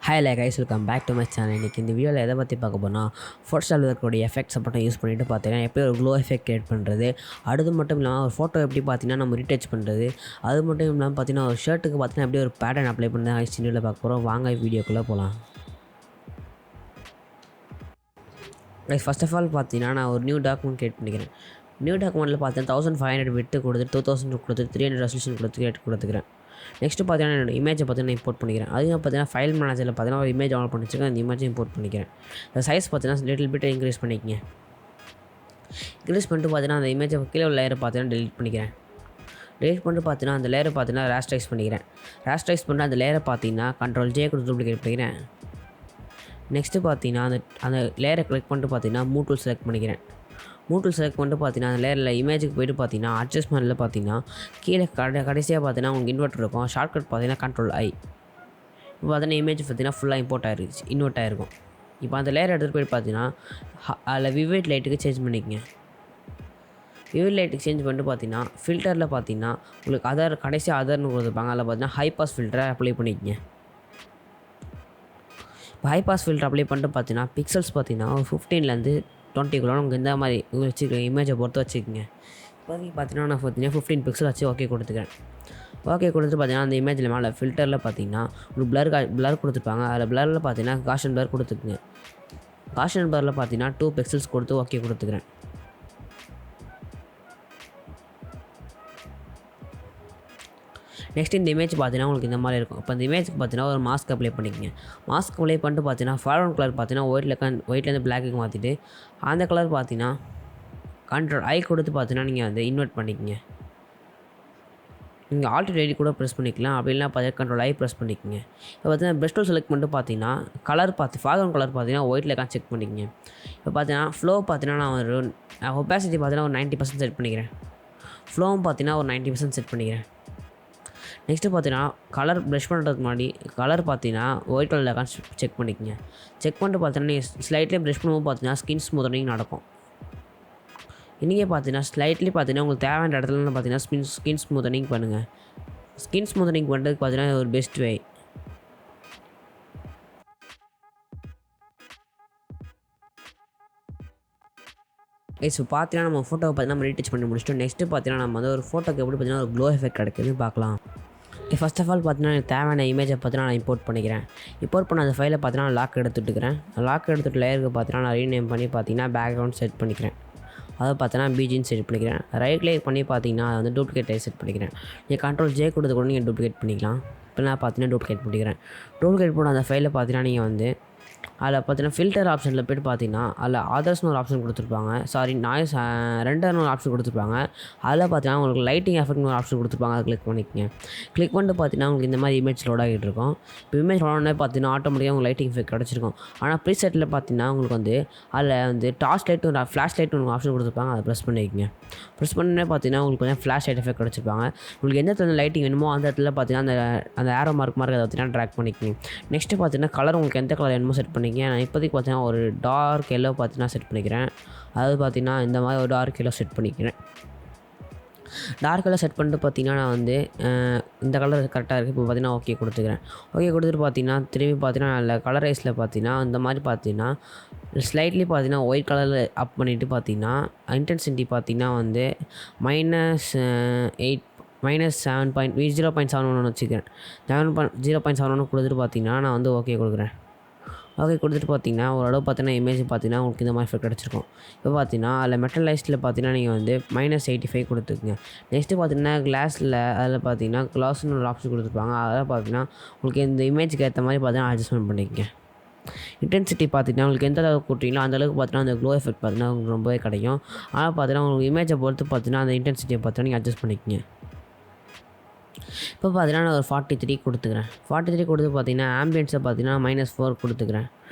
Hi guys, welcome back to my channel. இன்றைக்கி இந்த வீடியோவில் எதை பற்றி பார்க்க போனால் ஃபோட்டோஷாப்பில் இருக்கக்கூடிய எஃபெக்ட்ஸை மட்டும் யூஸ் பண்ணிவிட்டு பார்த்தீங்கன்னா எப்படி ஒரு க்ளோ எஃபெக்ட் க்ரியேட் பண்ணுறது, அது மட்டும் இல்லாமல் ஒரு ஃபோட்டோ எப்படி பார்த்தீங்கன்னா நம்ம ரீடச் பண்ணுறது, அது மட்டும் இல்லாமல் பார்த்தீங்கன்னா ஒரு ஷர்ட்டுக்கு பார்த்தீங்கன்னா எப்படி ஒரு பேட்டர்ன் அப்ளை பண்ணி வீடியோவில் பார்க்க போகிறோம். வாங்க வீடியோக்குள்ளே போகலாம். ஃபர்ஸ்ட் ஆஃப் ஆல் பார்த்தீங்கன்னா நான் ஒரு நியூ டாக்குமெண்ட் க்ரியேட் பண்ணிக்கிறேன். நியூ டாக்குமெண்ட்டில் பார்த்தீங்கன்னா 1500 விட்டு கொடுத்து 2000 கொடுத்து 300 ரெசல்யூஷன் கொடுத்துக்கிறேன். நெக்ஸ்ட்டு பார்த்தீங்கன்னா என்னோட இமேஜை பார்த்தீங்கன்னா இம்போர்ட் பண்ணிக்கிறேன். அதுவும் பார்த்தீங்கன்னா ஃபைல் மேனேஜரில் பார்த்தீங்கன்னா ஒரு இமேஜ் டவுன்லோட் பண்ணி வச்சுருக்கேன். அந்த இமேஜை இம்போர்ட் பண்ணிக்கிறேன். அந்த சைஸ் பார்த்தீங்கன்னா லிட்டில் பிட் இன்க்ரீஸ் பண்ணிக்கங்க. இன்க்ரீஸ் பண்ணிட்டு பார்த்தீங்கன்னா அந்த இமேஜை கீழே உள்ள லேயரை பார்த்தீங்கன்னா டெலிட் பண்ணிக்கிறேன். டெலிட் பண்ணிட்டு பார்த்தீங்கன்னா அந்த லேயரை பார்த்தீங்கன்னா ராஸ்டரைஸ் பண்ணிக்கிறேன். ராஸ்டரைஸ் பண்ணிட்டு அந்த லேயரை பார்த்தீங்கன்னா Ctrl+J கொடுத்து டூப்ளிகேட் பண்ணிக்கிறேன். நெக்ஸ்ட்டு பார்த்தீங்கன்னா அந்த லேயரை கிளிக் பண்ணிட்டு பார்த்தீங்கன்னா மூவ் டூல் செலக்ட் பண்ணிக்கிறேன். மூவ் டூல் செலக்ட் பண்ணிட்டு பார்த்தீங்கன்னா அந்த லேயரில் இமேஜுக்கு போய்ட்டு பார்த்தீங்கன்னா அட்ஜஸ்ட்மெண்ட்டில் பார்த்தீங்கன்னா கீழே கடைசியாக பார்த்தீங்கன்னா உங்களுக்கு இன்வெர்ட் இருக்கும். ஷார்ட்கட் பார்த்தீங்கன்னா Ctrl+I. இப்போ பார்த்தீங்கன்னா இமேஜ் பார்த்தீங்கன்னா ஃபுல்லாக இன்வெர்ட் ஆகிருக்கும். இப்போ அந்த லேயர் எடுத்துகிட்டு போய்ட்டு பார்த்தீங்கன்னா அதில் விவிட் லைட்டுக்கு சேஞ்ச் பண்ணிக்கங்க. விவிட் லைட்டுக்கு சேஞ்ச் பண்ணிட்டு பார்த்தீங்கன்னா ஃபில்டரில் பார்த்தீங்கன்னா உங்களுக்கு கடைசியாக அதர்னு கொடுத்துருப்பாங்க. அதில் பார்த்தீங்கன்னா ஹை பாஸ் ஃபில்டரை அப்ளை பண்ணிக்கங்க. இப்போ ஹை பாஸ் ஃபில்டர் அப்ளை பண்ணிட்டு பார்த்தீங்கன்னா பிக்சல்ஸ் பார்த்தீங்கன்னா ஒரு 15லேருந்து 20 உங்களுக்கு இந்த மாதிரி வச்சுருக்கேன். இமேஜை பொறுத்து வச்சுக்கோங்க. இப்போதைக்கு பார்த்தீங்கன்னா நான் 15 பிக்சல் வச்சு ஓகே கொடுத்துக்கிறேன். ஓகே கொடுத்துட்டு பார்த்தீங்கன்னா அந்த இமேஜில் மேலே ஃபில்டரில் பார்த்தீங்கன்னா உங்களுக்கு பிளர் கொடுத்துருப்பாங்க. அதில் பிளரில் பார்த்தீங்கன்னா காஷன் பிளர் கொடுத்துக்குங்க. காஷன் பிளரில் பார்த்தீங்கன்னா 2 பிக்சல்ஸ் கொடுத்து ஓகே கொடுத்துக்கிறேன். நெக்ஸ்ட் இந்த இமேஜ் பார்த்தீங்கன்னா உங்களுக்கு இந்த மாதிரி இருக்கும். இப்போ இந்த இமேஜுக்கு பார்த்தீங்கன்னா ஒரு மாஸ்க் அப்ளை பண்ணிக்கங்க. மாஸ்க் அப்ளை பண்ணிட்டு பார்த்தீங்கன்னா ஃபார்வர்ட் கலர் பார்த்தீங்கன்னா ஒயிட்லேருந்து பிளாக்குக்கு மாற்றிட்டு அந்த கலர் பார்த்தீங்கன்னா Ctrl+I கொடுத்து பார்த்தீங்கன்னா நீங்கள் வந்து இன்வெர்ட் பண்ணிக்கங்க. நீங்கள் ஆல்ரெடி கூட ப்ரெஸ் பண்ணிக்கலாம். அப்படி இல்லைனா பார்த்தீங்கன்னா Ctrl+I ப்ரெஸ் பண்ணிக்கங்க. இப்போ பார்த்தீங்கன்னா பெஸ்ட் டூல் செலக்ட் பண்ணிட்டு பார்த்தீங்கன்னா ஃபார்வர்ட் கலர் பார்த்தீங்கன்னா ஒயிட்டில் செக் பண்ணிக்கங்க. இப்போ பார்த்தீங்கன்னா ஃப்ளோ பார்த்தீங்கன்னா நான் ஒரு ஒபாசிட்டி பார்த்தீங்கன்னா ஒரு 90% செட் பண்ணிக்கிறேன். ஃப்ளோவும் பார்த்தீங்கன்னா ஒரு 90% செட் பண்ணிக்கிறேன். நெக்ஸ்ட்டு பார்த்தீங்கன்னா கலர் ப்ரஷ் பண்ணுறதுக்கு முன்னாடி கலர் பார்த்தீங்கன்னா ஒயிட் கலரில் செக் பண்ணிக்கங்க. செக் பண்ணிட்டு பார்த்தீங்கன்னா நீங்கள் ஸ்லைட்லேயே ப்ரஷ் பண்ணும்போது பார்த்தீங்கன்னா ஸ்கின் ஸ்மூத்தனிங் நடக்கும். இன்றைக்கே பார்த்தீங்கன்னா ஸ்லைட்லி பார்த்தீங்கன்னா உங்களுக்கு தேவையான இடத்துல பார்த்தீங்கன்னா ஸ்கின் ஸ்மூத்தனிங் பண்ணுங்கள். ஸ்கின் ஸ்மூத்தனிங் பண்ணுறதுக்கு பார்த்தீங்கன்னா ஒரு பெஸ்ட் வே. ஸோ பார்த்தீங்கன்னா நம்ம ஃபோட்டோவை பார்த்தீங்கன்னா நம்ம ரீடச் பண்ணி முடிச்சிட்டோம். நெக்ஸ்ட்டு பார்த்தீங்கன்னா நம்ம வந்து ஒரு ஃபோட்டோக்கு எப்படி பார்த்தீங்கன்னா ஒரு க்ளோ எஃபெக்ட் கிடைக்குதுன்னு பார்க்கலாம். ஃபர்ஸ்ட் ஆஃப் ஆல் பார்த்தீங்கன்னா எனக்கு தேவையான இமேஜை பார்த்தீங்கன்னா நான் இம்போர்ட் பண்ணிக்கிறேன். இம்போர்ட் பண்ண அந்த ஃபைலை பார்த்தீங்கன்னா லாக் எடுத்துட்டுக்கிறேன். லாக் எடுத்துகிட்டு லேயருக்கு பார்த்தீங்கன்னா நான் ரீநேம் பண்ணி பார்த்தீங்கன்னா பேக்ரவுண்ட் செட் பண்ணிக்கிறேன். அதை பார்த்தீங்கன்னா பிஜின்னு செட் பண்ணிக்கிறேன். ரைட் கிளிக் பண்ணி பார்த்தீங்கன்னா அதை வந்து டூப்ளிகேட் செட் பண்ணிக்கிறேன். நீங்கள் Ctrl+J கொடுத்து கூட நீங்கள் டூப்ளிகேட் பண்ணிக்கலாம். இப்போ நான் பார்த்தீங்கன்னா டூப்ளிகேட் பண்ணிக்கிறேன். டூப்ளிகேட் பண்ண அந்த ஃபைலை பார்த்தீங்கன்னா நீங்கள் வந்து அதில் பார்த்தீங்கன்னா ஃபில்டர் ஆப்ஷனில் போய்ட்டு பார்த்தீங்கன்னா அதில் ஆதர்ஸ்னு ஒரு ஆப்ஷன் கொடுத்துருப்பாங்க. நாய்ஸ் ரெண்டர்னு ஒரு ஆப்ஷன் கொடுத்துருப்பாங்க. அதில் பார்த்தீங்கன்னா உங்களுக்கு லைட்டிங் எஃபெக்ட்னு ஒரு ஆப்ஷன் கொடுத்துருப்பாங்க. அதை கிளிக் பண்ணிக்கங்க. கிளிக் பண்ணிட்டு பார்த்தீங்கன்னா உங்களுக்கு இந்த மாதிரி இமேஜ் லோட் ஆகிட்டு இருக்கும். இப்போ இமேஜ் லோடனே பார்த்தீங்கன்னா ஆட்டோமேட்டிக்காக உங்களுக்கு லைட்டிங் எஃபெக்ட் கிடச்சிருக்கும். ஆனால் ப்ரீசெட்டில் பார்த்தீங்கன்னா உங்களுக்கு வந்து அதில் வந்து டார்ச் லைட் ஃப்ளாஷ் லைட் ஒரு ஆப்ஷன் கொடுத்துருப்பாங்க. அதை ப்ரெஸ் பண்ணிக்கங்க. ப்ரெஸ் பண்ணே பார்த்தீங்கன்னா உங்களுக்கு கொஞ்சம் ஃப்ளாஷ் லைட் எஃபெக்ட் கிடச்சிருப்பாங்க. உங்களுக்கு எந்த இடத்துல லைட்டிங் வேணுமோ அந்த இடத்துல பார்த்தீங்கன்னா அந்த ஏரோ மார்க் அதை பார்த்தீங்கன்னா ட்ராக் பண்ணிக்கங்க. நெக்ஸ்ட்டு பார்த்தீங்கன்னா கலர் உங்களுக்கு எந்த கலர் வேணுமோ செட் பண்ணிக்கங்க. நான் இப்போதைக்கு பார்த்தீங்கன்னா ஒரு டார்க் எல்லோ பார்த்தீங்கன்னா செட் பண்ணிக்கிறேன். அதாவது பார்த்தீங்கன்னா இந்த மாதிரி ஒரு டார்க் எல்லோ செட் பண்ணிக்கிறேன். டார்க் எல்லோ செட் பண்ணிட்டு பார்த்தீங்கன்னா நான் வந்து இந்த கலர் கரெக்டாக இருக்குது. இப்போ பார்த்தீங்கன்னா ஓகே கொடுத்துக்கிறேன். ஓகே கொடுத்துட்டு பார்த்தீங்கன்னா திரும்பி பார்த்தீங்கன்னா அதில் கலரைஸில் பார்த்தீங்கன்னா இந்த மாதிரி பார்த்தீங்கன்னா ஸ்லைட்லி பார்த்தீங்கன்னா ஒயிட் கலரில் அப் பண்ணிவிட்டு பார்த்தீங்கன்னா இன்டென்சிட்டி பார்த்தீங்கன்னா வந்து -0.71 வச்சுக்கிறேன். 0.71 கொடுத்துட்டு பார்த்தீங்கன்னா நான் வந்து ஓகே கொடுக்குறேன். ஓகே கொடுத்துட்டு பார்த்தீங்கன்னா ஓரளவு பார்த்தீங்கன்னா இமேஜ் பார்த்தீங்கன்னா உங்களுக்கு இந்த மாதிரி எஃபெக்ட் கிடச்சிருக்கும். இப்போ பார்த்தீங்கன்னா அதில் மெட்டலைஸ்டில் பார்த்தீங்கன்னா நீங்கள் வந்து -85 கொடுத்துக்குங்க. நெக்ஸ்ட்டு பார்த்தீங்கன்னா கிளாஸில் அதில் பார்த்தீங்கன்னா கிளாஸ்னு ஒரு ஆப்ஷன் கொடுத்துருப்பாங்க. அதில் பார்த்தீங்கன்னா உங்களுக்கு இந்த இமேஜுக்கு ஏற்ற மாதிரி பார்த்தீங்கன்னா அட்ஜஸ்ட்மெண்ட் பண்ணிக்கங்க. இன்டென்சிட்டி பார்த்தீங்கன்னா உங்களுக்கு எந்த அளவுக்கு கூட்டிங்களோ அந்தளவுக்கு பார்த்தீங்கன்னா அந்த க்ளோ எஃபெக்ட் பார்த்தீங்கன்னா உங்களுக்கு ரொம்பவே கிடைக்கும். ஆனால் பார்த்தீங்கன்னா உங்களுக்கு இமேஜை பொறுத்து பார்த்தீங்கன்னா அந்த இன்டென்சிட்டியை பார்த்தீங்கன்னா நீங்கள் அட்ஜஸ்ட் பண்ணிக்கங்க. இப்போ பார்த்தீங்கன்னா நான் ஒரு 43 கொடுத்துக்கிறேன். 43 கொடுத்து பார்த்தீங்கன்னா ஆம்பியன்ஸை பார்த்தீங்கன்னா -4 கொடுத்துக்கிறேன்.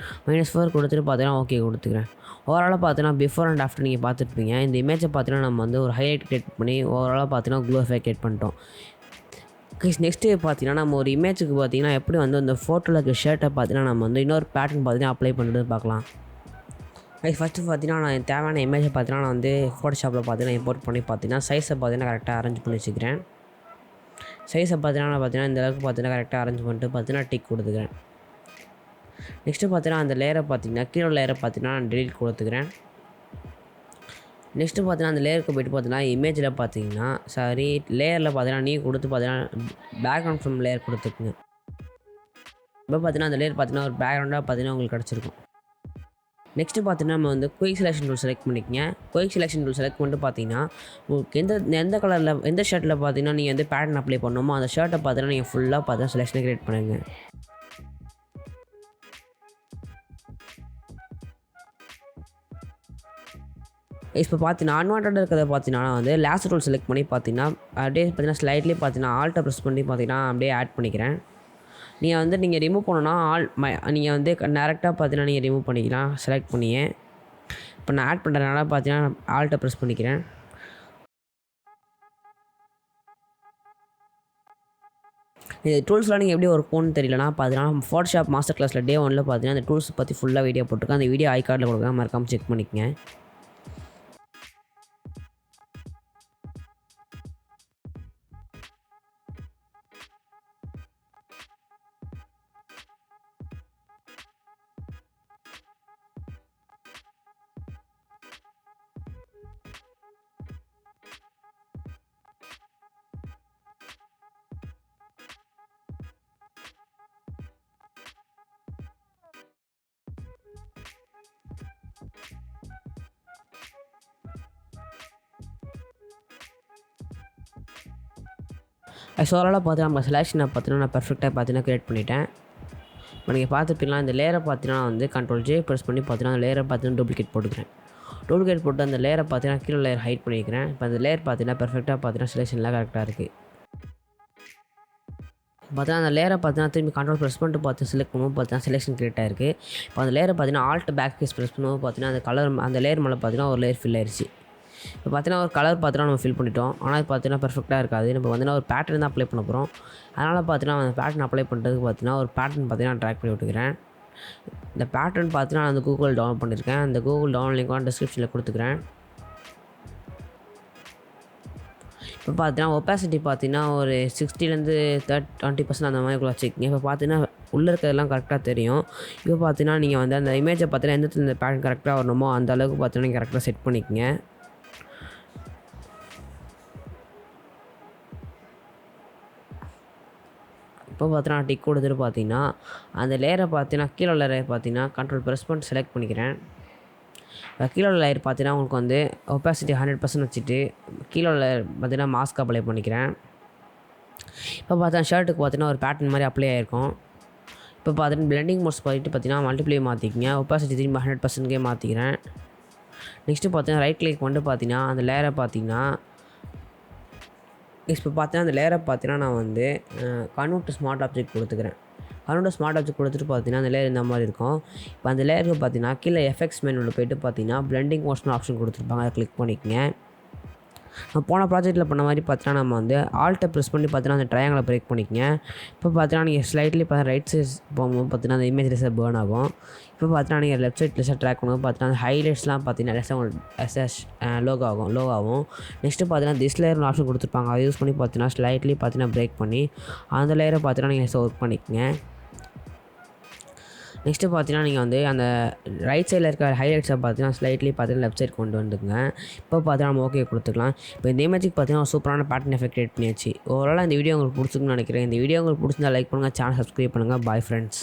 -4 கொடுத்துட்டு பார்த்தீங்கன்னா ஓகே கொடுத்துக்கிறேன். ஓவராலாக பார்த்தீங்கன்னா பிஃபோர் அண்ட் ஆஃப்டர் நீங்கள் பார்த்துருப்பீங்க. இந்த இமேஜை பார்த்தீங்கன்னா நம்ம வந்து ஒரு ஹைலைட் கிரியேட் பண்ணி ஓவராலாக பார்த்தீங்கன்னா க்ளோ எஃபெக்ட் கிரியேட் பண்ணிட்டோம். நெக்ஸ்ட்டு பார்த்தீங்கன்னா நம்ம ஒரு இமேஜுக்கு பார்த்தீங்கன்னா எப்படி வந்து அந்த ஃபோட்டோவில் இருக்க ஷர்ட்டை பார்த்தீங்கன்னா நம்ம வந்து இன்னொரு பேட்டர்ன் பார்த்தீங்கன்னா அப்ளை பண்ணுறது பார்க்கலாம். ஃபஸ்ட்டு பார்த்தீங்கன்னா நான் தேவையான இமேஜை பார்த்தீங்கன்னா நான் வந்து ஃபோட்டோஷாப்பில் பார்த்தீங்கன்னா இம்போர்ட் பண்ணி பார்த்தீங்கன்னா சைஸை பார்த்தீங்கன்னா கரெக்டாக அரேஞ்ச் பண்ணி வச்சுக்கிறேன். சைஸை பார்த்தீங்கன்னா இந்த அளவுக்கு பார்த்தீங்கன்னா கரெக்டாக அரேஞ்ச் பண்ணிட்டு பார்த்தீங்கன்னா டிக் கொடுத்துக்கிறேன். நெக்ஸ்ட்டு பார்த்தீங்கன்னா அந்த லேயரை பார்த்தீங்கன்னா கீழே லேயரை பார்த்தீங்கன்னா நான் டெலீட் கொடுத்துக்கிறேன். நெக்ஸ்ட்டு பார்த்தீங்கன்னா அந்த லேயருக்கு போய்ட்டு பார்த்தீங்கன்னா இமேஜில் பார்த்தீங்கன்னா லேயரில் பார்த்தீங்கன்னா நீங்கள் கொடுத்து பார்த்தீங்கன்னா பேக்ரவுண்ட் ஃப்ரம் லேயர் கொடுத்துக்குங்க. இப்போ பார்த்தீங்கன்னா அந்த லேயர் பார்த்தீங்கன்னா ஒரு பேக்ரவுண்டாக பார்த்தீங்கன்னா உங்களுக்கு கிடச்சிருக்கும். நெக்ஸ்ட்டு பார்த்தீங்கன்னா நம்ம வந்து குயிக் செலெக்ஷன் டூல் செலக்ட் பண்ணிக்கங்க. குயிக் செலெக்ஷன் டூல் செலக்ட் பண்ணிட்டு பார்த்தீங்கன்னா உங்களுக்கு எந்த கலரில் எந்த ஷர்ட்டில் பார்த்தீங்கன்னா நீங்கள் வந்து பேட்டர்ன் அப்ளை பண்ணணுமோ அந்த ஷர்ட்டை பார்த்தீங்கன்னா நீங்கள் ஃபுல்லாக பார்த்தா செலெக்ஷனை கிரியேட் பண்ணுங்கள். இப்போ பார்த்தீங்கன்னா அன்வான்டட் இருக்கிறத பார்த்தீங்கன்னா வந்து லேசர் டூல் செலக்ட் பண்ணி பார்த்தீங்கன்னா அப்படியே பார்த்தீங்கன்னா ஸ்லைட்லி பார்த்தீங்கன்னா ஆல்ட்டை ப்ரெஸ் பண்ணி பார்த்தீங்கன்னா அப்படியே ஆட் பண்ணிக்கிறேன். நீங்கள் ரிமூவ் பண்ணணும்னா நீங்கள் வந்து டேரெக்டாக பார்த்தீங்கன்னா நீங்கள் ரிமூவ் பண்ணிக்கலாம் செலக்ட் பண்ணியே. இப்போ நான் ஆட் பண்ணுறதுனால பார்த்தீங்கன்னா ஆல்ட்டை ப்ரெஸ் பண்ணிக்கிறேன். இந்த டூல்ஸ்லாம் நீங்கள் எப்படி ஒர்க் பண்ணணும்னு தெரியலனா பார்த்தீங்கன்னா ஃபோட்டோஷாப் மாஸ்டர் கிளாஸில் டே 1 பார்த்தீங்கன்னா அந்த டூல்ஸ் பற்றி ஃபுல்லாக வீடியோ போட்டிருக்கேன். அந்த வீடியோ ஐ கார்டில் கொடுக்குறேன், மறக்காமல் செக் பண்ணிக்கங்க. ஓவராலாக பார்த்தீங்கன்னா நம்ம செலெக்ஷனை பார்த்தீங்கன்னா நான் பெர்ஃபெக்டாக பார்த்தீங்கன்னா கிரியேட் பண்ணிட்டேன். இப்போ நீங்கள் பார்த்துப்பீங்களா இந்த லேயரை பார்த்தீங்கன்னா வந்து Ctrl+J ப்ரெஸ் பண்ணி பார்த்தீங்கன்னா அந்த லேயரை பார்த்தீங்கன்னா டூப்ளிகேட் போட்டுக்கிறேன். டூப்ளிகேட் போட்டு அந்த லேயரை பார்த்தீங்கன்னா கீழே லேயர் ஹைட் பண்ணிக்கிறேன். இப்போ அந்த லேயர் பார்த்தீங்கன்னா பெர்ஃபெக்டாக பார்த்தீங்கன்னா செலெக்ஷன்லாம் கரெக்டாக இருக்குது. பார்த்தீங்கன்னா அந்த லேயரை பார்த்தீங்கன்னா திரும்பி கண்ட்ரோல் ப்ரெஸ் பண்ணிட்டு பார்த்து செலக்ட் பண்ணுவோம் பார்த்தீங்கன்னா செலெக்ஷன் கிரியேட் ஆகிருக்கு. இப்போ அந்த லேயரை பார்த்தீங்கன்னா ஆல்ட் பேக் கேஸ் ப்ரெஸ் பண்ணுவோம் பார்த்தீங்கன்னா அந்த கலர் அந்த லேயர் மேலே பார்த்தீங்கன்னா ஒரு லேயர் ஃபில் ஆயிடுச்சு. இப்போ பார்த்தீங்கன்னா ஒரு கலர் பார்த்தீங்கன்னா நம்ம ஃபில் பண்ணிட்டோம். ஆனால் இது பார்த்தீங்கன்னா பெர்ஃபெக்டாக இருக்காது. நம்ம பார்த்தீங்கன்னா ஒரு பேட்டர்ன் தான் அப்ளை பண்ண போகிறோம். அதனால் பார்த்தீங்கன்னா அந்த பேட்டர்ன் அப்ளை பண்ணுறதுக்கு பார்த்தீங்கன்னா ஒரு பேட்டர்ன் பார்த்தீங்கன்னா ட்ராக் பண்ணி விட்டுக்கிறேன். இந்த பேட்டர்ன் பார்த்தீங்கன்னா நான் அந்த கூகுள் டவுன்லோட் பண்ணியிருக்கேன். அந்த கூகுள் டவுன்லோட் லிங்க் டிஸ்கிரிப்ஷனில் கொடுத்துக்கிறேன். இப்போ பார்த்தீங்கன்னா ஒப்பாசிட்டி பார்த்தீங்கன்னா ஒரு 60லேருந்து 20% அந்த மாதிரி வச்சுக்கிங்க. இப்போ பார்த்தீங்கன்னா உள்ளே இருக்கிறதெல்லாம் கரெக்டாக தெரியும். இப்போ பார்த்தீங்கன்னா நீங்கள் வந்து அந்த இமேஜை பார்த்தீங்கன்னா எந்த இந்த பேட்டர்ன் கரெக்டாக வரணுமோ அந்த அளவுக்கு பார்த்தீங்கன்னா நீங்கள் கரெக்டாக செட் பண்ணிக்கங்க. இப்போ பார்த்தீங்கன்னா டிக் கொடுத்துட்டு பார்த்தீங்கன்னா அந்த லேயரை பார்த்தீங்கன்னா கீழே லேயர் பார்த்தீங்கன்னா கண்ட்ரோல் ப்ரெஸ் பண்ணிட்டு செலக்ட் பண்ணிக்கிறேன். கீழே லேயர் பார்த்தீங்கன்னா உங்களுக்கு வந்து ஒப்பாசிட்டி 100% வச்சுட்டு கீழே லேயர் பார்த்தீங்கன்னா மாஸ்க் அப்ளை பண்ணிக்கிறேன். இப்போ பார்த்தீங்கன்னா ஷர்ட்டுக்கு பார்த்தீங்கன்னா ஒரு பேட்டர்ன் மாதிரி அப்ளை ஆகிருக்கும். இப்போ பார்த்தீங்கன்னா பிளெண்டிங் மோட்ஸ் போயிட்டு பார்த்தீங்கன்னா மல்டிப்ளை மாற்றிக்கிங்க. ஒப்பாசிட்டி திரும்பி 100%க்கே மாற்றிக்கிறேன். நெக்ஸ்ட்டு பார்த்தீங்கன்னா ரைட் கிளிக் பண்ணிட்டு பார்த்தீங்கன்னா அந்த லேயரை பார்த்தீங்கன்னா இப்போ பார்த்தீங்கன்னா அந்த லேயரை பார்த்தீங்கன்னா நான் வந்து கன்வெர்ட் டு ஸ்மார்ட் ஆப்ஜெக்ட் கொடுத்துக்கிறேன். கன்வெர்ட் டு ஸ்மார்ட் ஆப்ஜெக்ட் கொடுத்துட்டு பார்த்தீங்கன்னா அந்த லேயர் இந்த மாதிரி இருக்கும். இப்போ அந்த லேயருக்கு பார்த்தீங்கன்னா கீழே எஃபெக்ட்ஸ் மெனுவில் போய்ட்டு பார்த்தீங்கன்னா பிளெண்டிங் மோட்ஸ்னு ஆப்ஷன் கொடுத்துருப்பாங்க. அதை கிளிக் பண்ணிக்கங்க. நான் போன ப்ராஜெக்ட்டில் பண்ண மாதிரி பார்த்தீங்கன்னா நம்ம வந்து ஆல்ட்டை ப்ரெஸ் பண்ணி பார்த்தீங்கன்னா அந்த ட்ரையாங்கிளை பிரேக் பண்ணிக்கங்க. இப்போ பார்த்தீங்கன்னா நீங்கள் ஸ்லைட்லி ரைட் சைட் போகும்போது பார்த்தீங்கன்னா அந்த இமேஜ் லெஸ்ஸாக பேர்ன் ஆகும். இப்போ பார்த்தீங்கன்னா நீங்கள் லெஃப்ட் சைட் லெஸ்ஸாக ட்ராக் பண்ணும்போது பார்த்தீங்கன்னா அந்த ஹைலைட்ஸ்லாம் பார்த்தீங்கன்னா லெஸ்ஸாக உங்களுக்கு லோ ஆகும். நெக்ஸ்ட்டு பார்த்தீங்கன்னா திஸ் லேயர்னு ஆப்ஷன் கொடுத்துருப்பாங்க. அதை யூஸ் பண்ணி பார்த்தீங்கன்னா ஸ்லைட்லி பார்த்தீங்கன்னா பிரேக் பண்ணி அந்த லேயரை பார்த்தீங்கன்னா நீங்கள் ஒர்க் பண்ணிக்கங்க. நெக்ஸ்ட்டு பார்த்தீங்கன்னா நீங்கள் வந்து அந்த ரைட் சைடில் இருக்க ஹைலைட்ஸை பார்த்தீங்கன்னா ஸ்லைட்லி பார்த்தீங்கன்னா லெஃப்ட் சைட் கொண்டு வந்துங்க. இப்போ பார்த்தீங்கன்னா நம்ம ஓகே கொடுத்துக்கலாம். இப்போ இந்த இமேஜுக்கு பார்த்தீங்கன்னா சூப்பரான பேட்டர்ன் எஃபெக்ட் கிரியேட் பண்ணியாச்சு. ஓவராலாக இந்த வீடியோ உங்களுக்கு பிடிச்சிருக்குன்னு நினைக்கிறேன். இந்த வீடியோ உங்களுக்கு பிடிச்சிருந்தா லைக் பண்ணுங்கள், சேனல் சப்ஸ்கிரைப் பண்ணுங்கள். Bye friends.